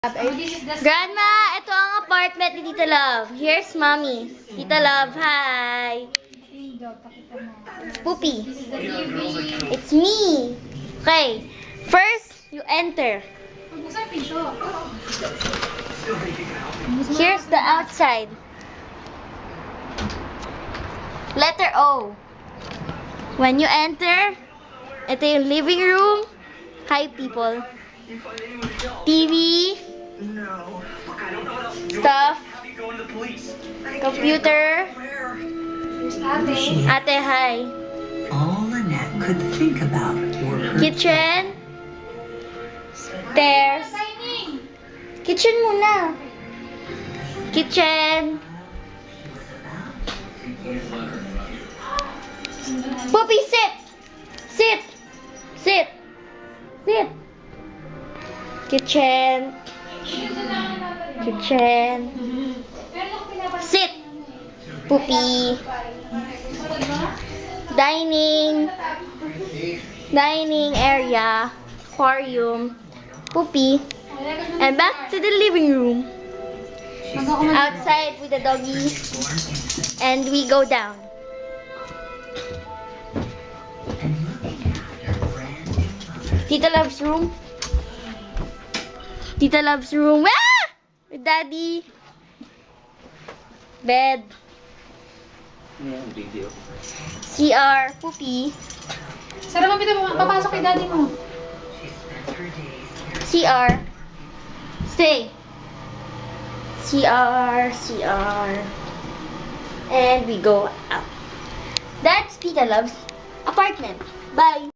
Grandma, ito ang apartment ni Tita Love. Here's Mommy. Tita Love, hi. It's Poopy. It's me. Okay. First, you enter. Here's the outside. Letter O. When you enter, ito yung living room. Hi, people. TV. Stuff. Computer. Ate, hi. All Annette could think about were her Kitchen. Stairs. Kitchen muna. Kitchen. Poopy, sit. Sit. Sit. Sit. Kitchen. Kitchen. Sit. Poopy. Dining. Dining area. Aquarium. Poopy. And back to the living room. Outside with the doggy. And we go down. Tita Love's room. Tita Love's room. Ah! With Daddy. Bed. CR. Poopy. Sarap mo papasok kay daddy mo. CR. Stay. CR. And we go out. That's Tita Love's apartment. Bye.